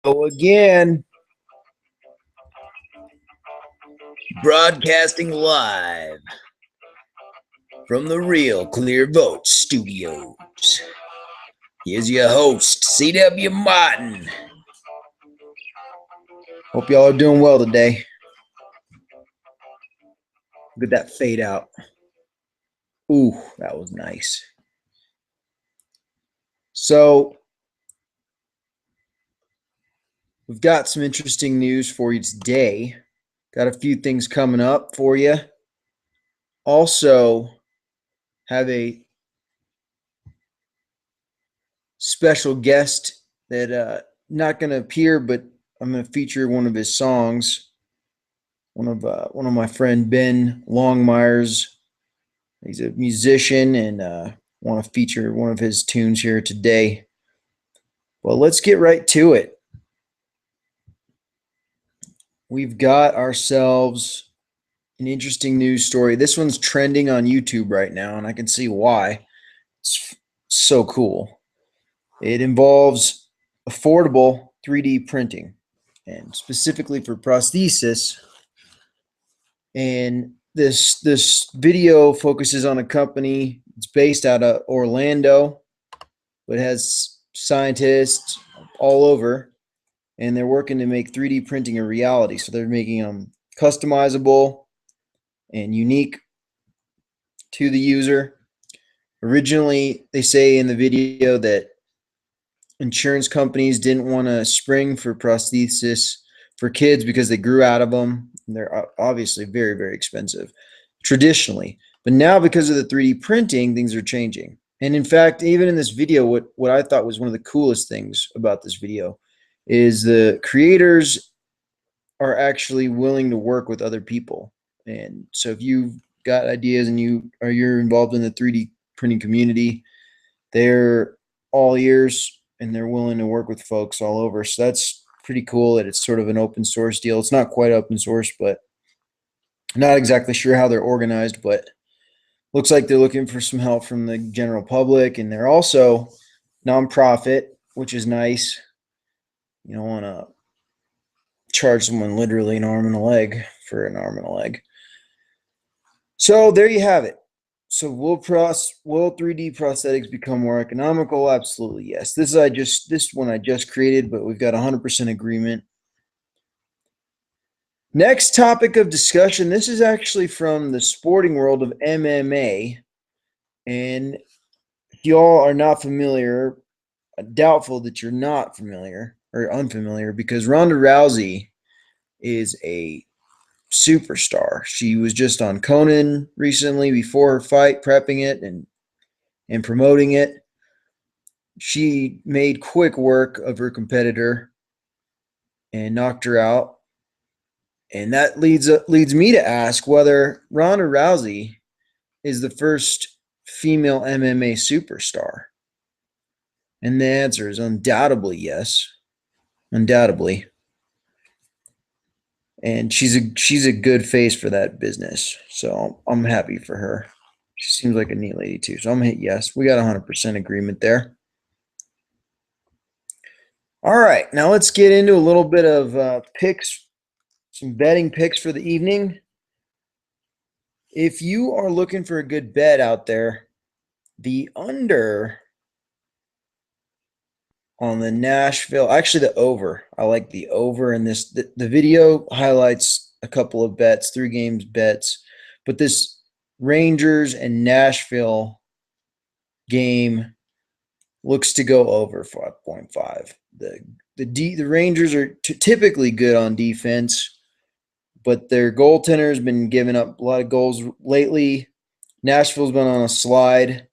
Again, broadcasting live from the Real Clear Vote Studios. Here's your host, C.W. Martin. Hope y'all are doing well today. Look at that fade out. Ooh, that was nice. So, we've got some interesting news for you today. Got a few things coming up for you. Also, have a special guest that not going to appear, but I'm going to feature one of his songs. One of my friend Ben Longmire's. He's a musician, and want to feature one of his tunes here today. Well, let's get right to it. We've got ourselves an interesting news story. This one's trending on YouTube right now, and I can see why. It's so cool. It involves affordable 3D printing, and specifically for prosthesis. And this video focuses on a company. It's based out of Orlando, but has scientists all over, and they're working to make 3D printing a reality. So they're making them customizable and unique to the user. Originally, they say in the video that insurance companies didn't want to spring for prosthesis for kids because they grew out of them. They're obviously very, very expensive traditionally. But now, because of the 3D printing, things are changing. And in fact, even in this video, what I thought was one of the coolest things about this video is the creators are actually willing to work with other people. And so if you've got ideas and you're involved in the 3D printing community, they're all ears and they're willing to work with folks all over. So that's pretty cool that it's sort of an open source deal. It's not quite open source, but not exactly sure how they're organized, but looks like they're looking for some help from the general public, and they're also nonprofit, which is nice. You don't want to charge someone literally an arm and a leg for an arm and a leg. So there you have it. So will 3D prosthetics become more economical? Absolutely, yes. This one I just created, but we've got 100% agreement. Next topic of discussion. This is actually from the sporting world of MMA, and if y'all are not familiar, doubtful that you're not familiar or unfamiliar, because Ronda Rousey is a superstar. She was just on Conan recently before her fight, prepping it and promoting it. She made quick work of her competitor and knocked her out. And that leads me to ask whether Ronda Rousey is the first female MMA superstar. And the answer is undoubtedly yes. Undoubtedly. And she's a good face for that business. So I'm happy for her. She seems like a neat lady too. So I'm going to hit yes. We got 100% agreement there. All right. Now let's get into a little bit of picks, some betting picks for the evening. If you are looking for a good bet out there, the under on the Nashville, actually the over. I like the over in this. The video highlights a couple of bets, 3 games bets, but this Rangers and Nashville game looks to go over 5.5. The Rangers are typically good on defense, but their goaltender has been giving up a lot of goals lately. Nashville's been on a slide,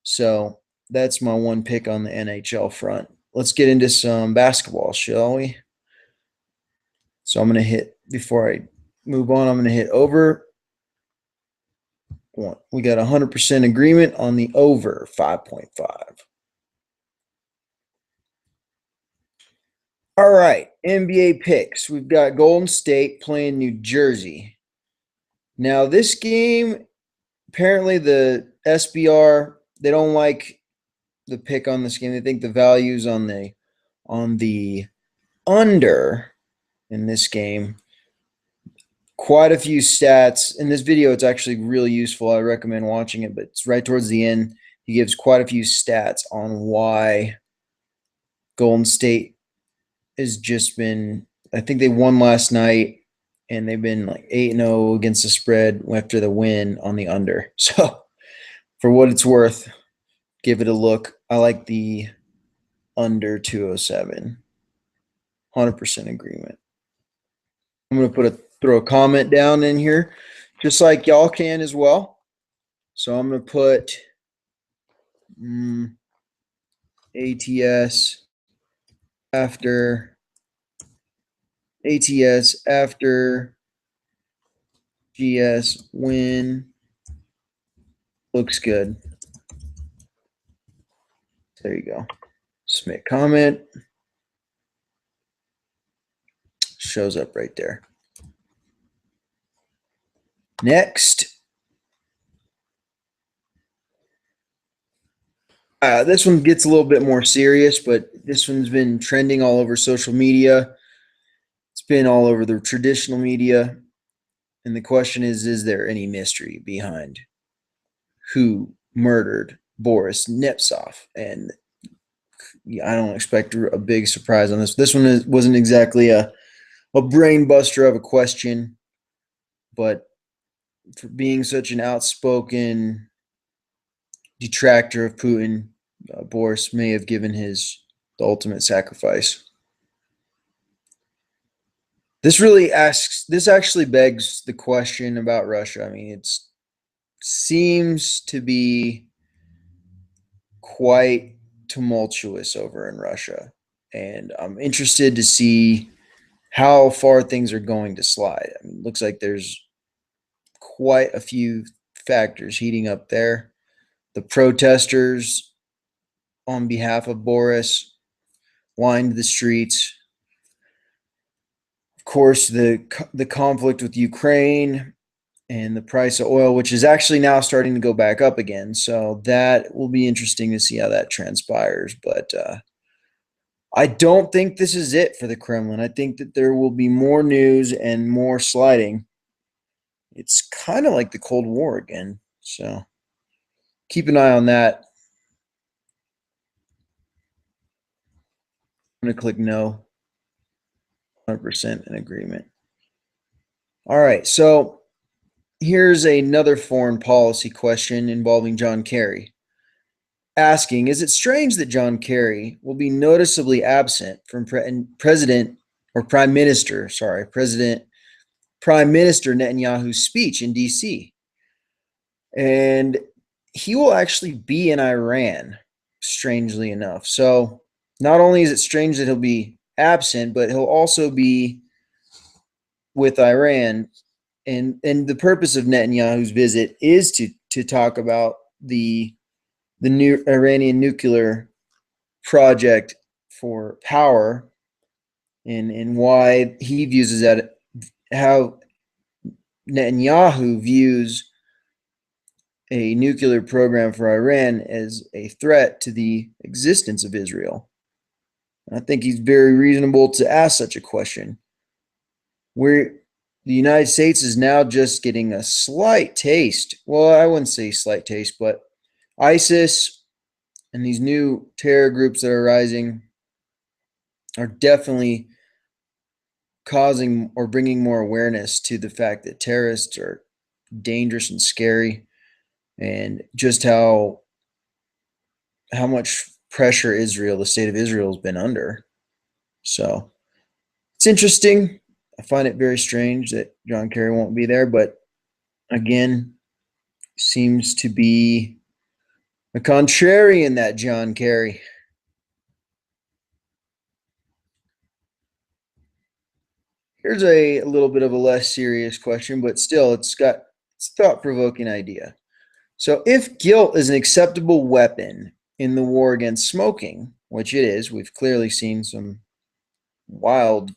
so that's my one pick on the NHL front. Let's get into some basketball, shall we? So I'm going to hit, before I move on, I'm going to hit over. We got 100% agreement on the over 5.5. All right, NBA picks. We've got Golden State playing New Jersey. Now, this game, apparently the SBR, they don't like the pick on this game. They think the values on the under in this game. Quite a few stats. In this video, it's actually really useful. I recommend watching it, but it's right towards the end. He gives quite a few stats on why Golden State has just been, I think they won last night, and they've been like 8-0 against the spread after the win on the under. So for what it's worth, give it a look. I like the under 207. 100% agreement. I'm going to throw a comment down in here, just like y'all can as well. So I'm going to put ATS after GS win. Looks good. There you go. Submit comment. Shows up right there. Next. This one gets a little bit more serious, but this one's been trending all over social media. It's been all over the traditional media. And the question is there any mystery behind who murdered Boris Nemtsov? And I don't expect a big surprise on this. This one wasn't exactly a brain buster of a question, but for being such an outspoken detractor of Putin, Boris may have given the ultimate sacrifice. This actually begs the question about Russia. I mean, it seems to be quite tumultuous over in Russia, and I'm interested to see how far things are going to slide. I mean, it looks like there's quite a few factors heating up there. The protesters on behalf of Boris lined the streets. Of course, the conflict with Ukraine and the price of oil, which is actually now starting to go back up again. So that will be interesting to see how that transpires. But I don't think this is it for the Kremlin. I think that there will be more news and more sliding. It's kind of like the Cold War again. So keep an eye on that. I'm going to click no. 100% in agreement. All right. So here's another foreign policy question involving John Kerry. Asking, is it strange that John Kerry will be noticeably absent from Prime Minister Netanyahu's speech in D.C.? And he will actually be in Iran, strangely enough. So not only is it strange that he'll be absent, but he'll also be with Iran. And the purpose of Netanyahu's visit is to talk about the new Iranian nuclear project for power, and why he views that, how Netanyahu views a nuclear program for Iran as a threat to the existence of Israel. And I think he's very reasonable to ask such a question. The United States is now just getting a slight taste. Well, I wouldn't say slight taste, but ISIS and these new terror groups that are rising are definitely causing or bringing more awareness to the fact that terrorists are dangerous and scary, and just how much pressure the state of Israel, has been under. So it's interesting. I find it very strange that John Kerry won't be there, but again, seems to be a contrarian, that John Kerry. Here's a little bit of a less serious question, but still it's a thought-provoking idea. So if guilt is an acceptable weapon in the war against smoking, which it is, we've clearly seen some wild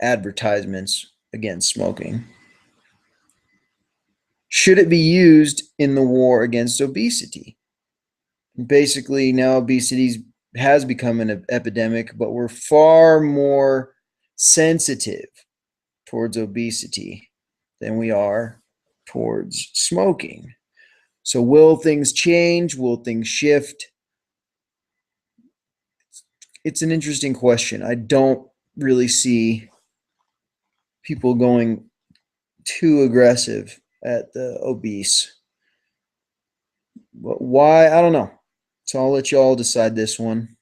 advertisements against smoking, should it be used in the war against obesity? Basically, now obesity has become an epidemic, but we're far more sensitive towards obesity than we are towards smoking. So will things change? Will things shift? It's an interesting question. I don't really see people going too aggressive at the obese. But why? I don't know. So I'll let you all decide this one.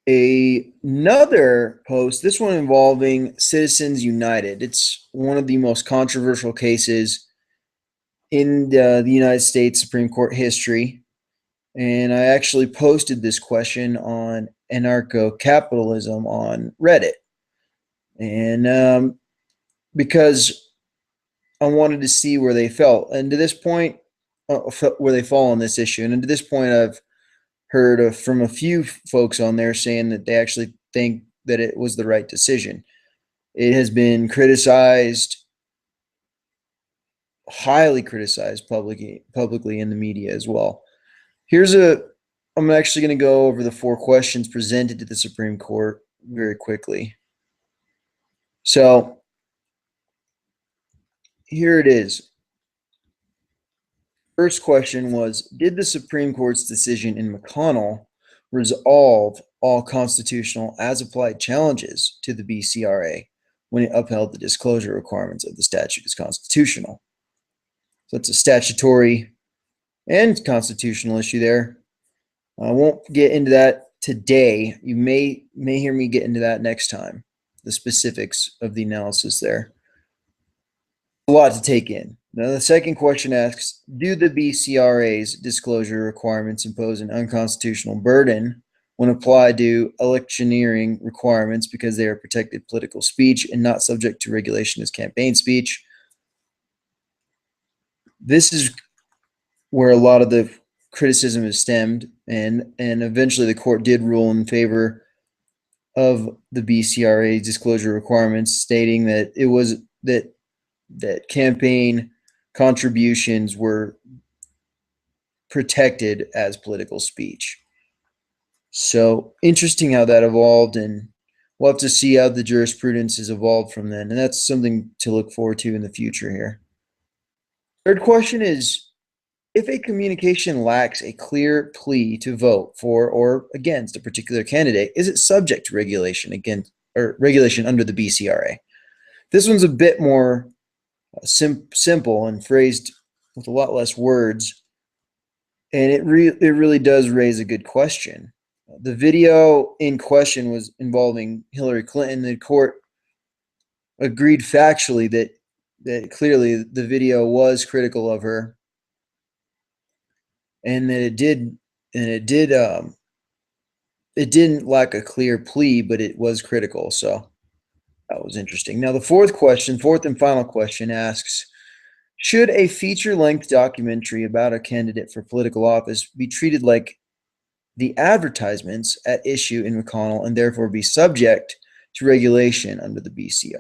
Another post, this one involving Citizens United. It's one of the most controversial cases in the United States Supreme Court history. And I actually posted this question on anarcho-capitalism on Reddit. And because I wanted to see where they fell. And to this point, where they fall on this issue. And to this point, I've heard from a few folks on there saying that they actually think that it was the right decision. It has been criticized, highly criticized publicly in the media as well. I'm actually going to go over the 4 questions presented to the Supreme Court very quickly. So here it is. First question was, did the Supreme Court's decision in McConnell resolve all constitutional as-applied challenges to the BCRA when it upheld the disclosure requirements of the statute as constitutional? So it's a statutory and constitutional issue there. I won't get into that today. You may hear me get into that next time, the specifics of the analysis there. A lot to take in. Now, the second question asks, do the BCRA's disclosure requirements impose an unconstitutional burden when applied to electioneering requirements because they are protected political speech and not subject to regulation as campaign speech? This is where a lot of the criticism is stemmed, and eventually the court did rule in favor of the BCRA disclosure requirements, stating that it was that campaign contributions were protected as political speech. So interesting how that evolved, and we'll have to see how the jurisprudence has evolved from then, and that's something to look forward to in the future here. Third question is, if a communication lacks a clear plea to vote for or against a particular candidate, is it subject to regulation under the BCRA? This one's a bit more simple and phrased with a lot less words, and it really does raise a good question. The video in question was involving Hillary Clinton. The court agreed factually that clearly the video was critical of her, and that it didn't lack a clear plea, but it was critical. So that was interesting. Now, the fourth and final question asks, should a feature-length documentary about a candidate for political office be treated like the advertisements at issue in McConnell and therefore be subject to regulation under the BCRA?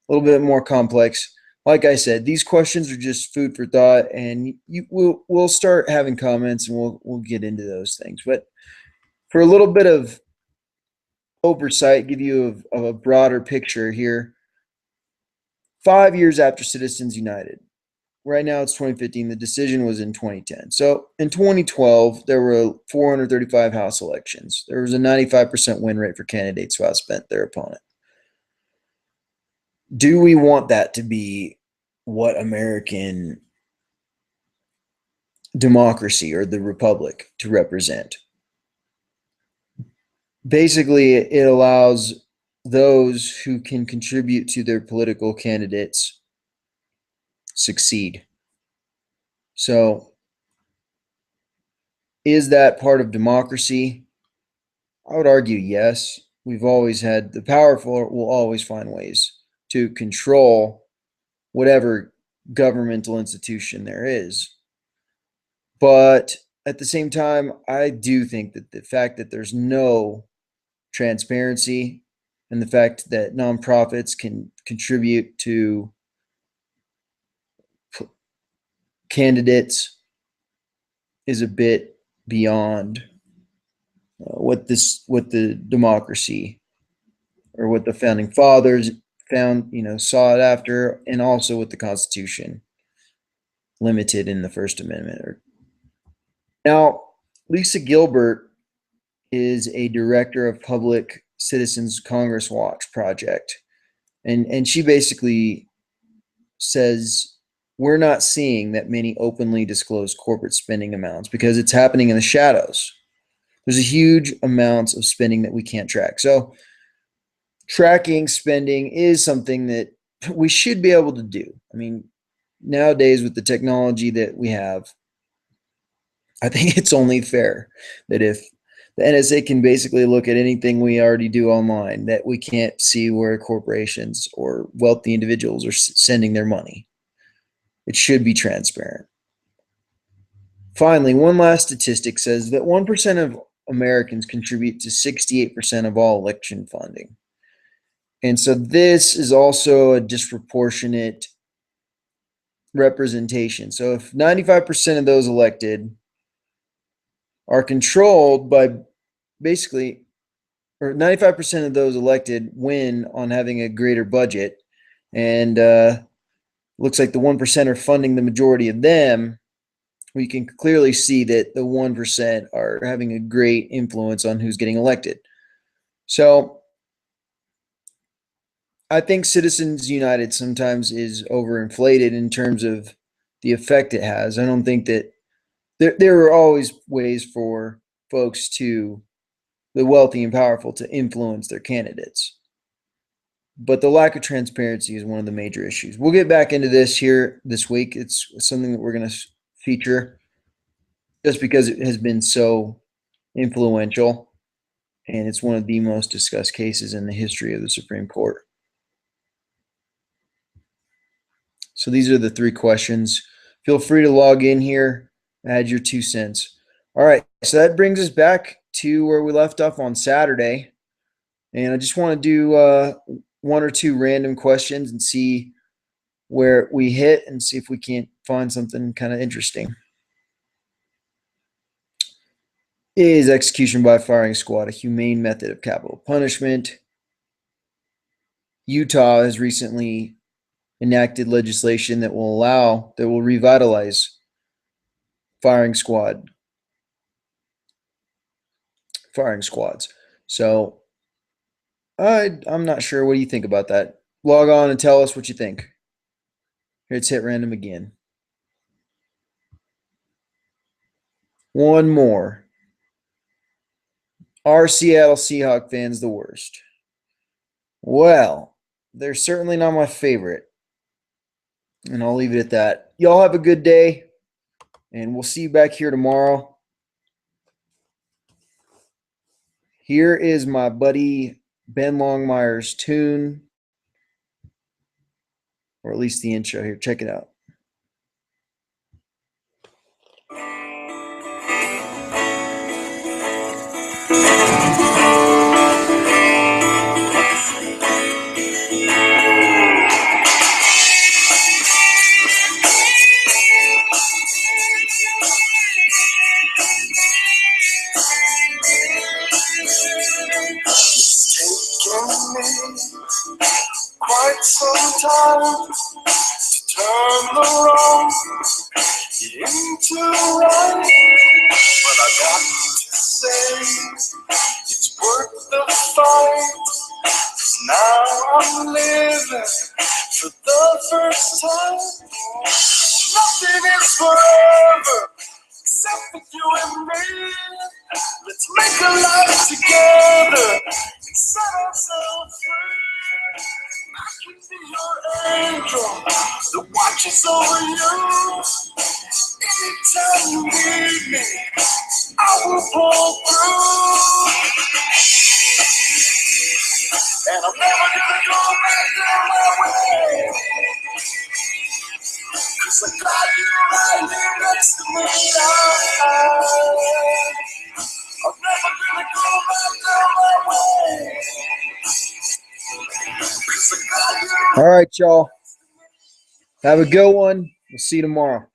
A little bit more complex. Like I said, these questions are just food for thought, and we'll start having comments, and we'll get into those things. But for a little bit of oversight, give you a broader picture here. 5 years after Citizens United, right now it's 2015. The decision was in 2010. So in 2012, there were 435 House elections. There was a 95% win rate for candidates who outspent their opponent. Do we want that to be what American democracy or the republic to represent? Basically, it allows those who can contribute to their political candidates succeed. So, is that part of democracy? I would argue yes. We've always had the powerful will always find ways to control whatever governmental institution there is. But at the same time, I do think that the fact that there's no transparency and the fact that nonprofits can contribute to candidates is a bit beyond what the democracy or what the founding fathers sought after, and also what the Constitution limited in the First Amendment. Now, Lisa Gilbert is a director of Public Citizens Congress Watch Project, and she basically says we're not seeing that many openly disclosed corporate spending amounts because it's happening in the shadows. There's a huge amounts of spending that we can't track. So tracking spending is something that we should be able to do. I mean, nowadays with the technology that we have, I think it's only fair that if the NSA can basically look at anything we already do online, that we can't see where corporations or wealthy individuals are sending their money. It should be transparent. Finally, one last statistic says that 1% of Americans contribute to 68% of all election funding. And so this is also a disproportionate representation. So if 95% of those elected are controlled by basically, or 95% of those elected win on having a greater budget, and looks like the 1% are funding the majority of them, we can clearly see that the 1% are having a great influence on who's getting elected. So I think Citizens United sometimes is overinflated in terms of the effect it has. I don't think that there are always ways for folks to, the wealthy and powerful, to influence their candidates. But the lack of transparency is one of the major issues. We'll get back into this here this week. It's something that we're going to feature just because it has been so influential, and it's one of the most discussed cases in the history of the Supreme Court. So these are the 3 questions. Feel free to log in here, add your 2 cents. All right, so that brings us back to where we left off on Saturday. And I just want to do 1 or 2 random questions and see where we hit and see if we can't find something kind of interesting. Is execution by firing squad a humane method of capital punishment? Utah has recently enacted legislation that will revitalize firing squads. So I'm not sure. What do you think about that? Log on and tell us what you think. Here, let's hit random again. 1 more. Are Seattle Seahawks fans the worst? Well, they're certainly not my favorite. And I'll leave it at that. Y'all have a good day, and we'll see you back here tomorrow. Here is my buddy Ben Longmire's tune, or at least the intro here. Check it out. Quite some time to turn the wrong into right, but I got to say it's worth the fight, 'cause now I'm living for the first time. Nothing is forever except for you and me. Let's make a life together and set ourselves free. I can be your angel that watches over you. Anytime you need me, I will pull through. And I'm never gonna go back down my way, 'cause I got you right here next to me. I'm never gonna go back down my way, 'cause I got you. All right, y'all. Have a good one. We'll see you tomorrow.